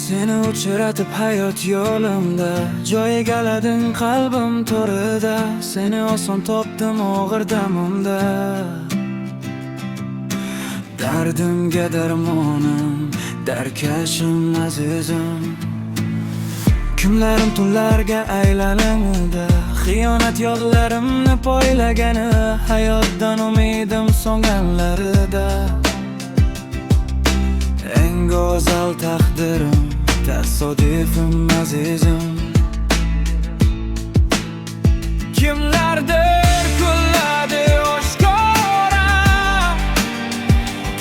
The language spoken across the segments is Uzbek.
Seni uchiratib hayot yo'limda joy egalading qalbim to'rida. Seni oson topdim og'ir damimda. Dardimga darmonim, darkashim azizim. Kunlarim tunlarga aylanimda, xiyonat yo'llarimni poylagani, hayotdan umidim so'nganlarida. Eng go'zal taqdirim, tasodifim azizim. Kimlardir kulladi oshkora,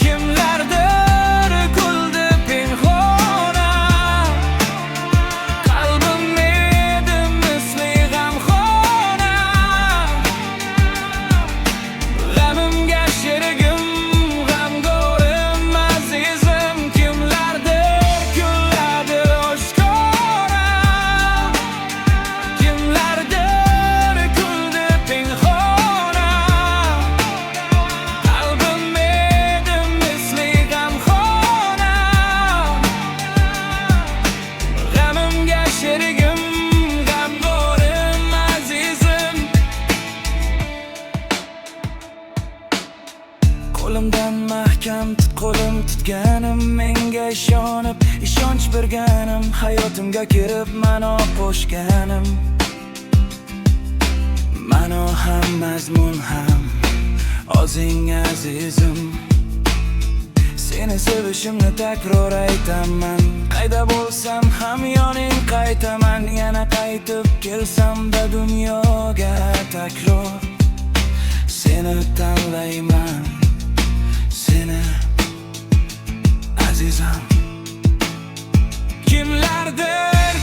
kimlardir kuldi pinhona. Qalbim edi misli g'amxona, g'amimga sherigim, g'amgo'rim azizim. Kimlardir kulladi oshkora, kimlardir kuldi pinhona. Qalbim edi misli g'amxona, g'amimga sherigim, g'amgo'rim azizim. Qo'limdan mahkam tut, qo'lim tutganim, menga ishonib, ishonch berganim, hayotimga kirib ma'no qo'shganim. Ma'no ham mazmun ham o'zing azizim. Seni sevishimni takror aytaman, qayda bo'lsam ham yoning qaytaman. Yana qaytib kelsam-da dunyoga takror seni tanlayman, seni azizam. Kimlardir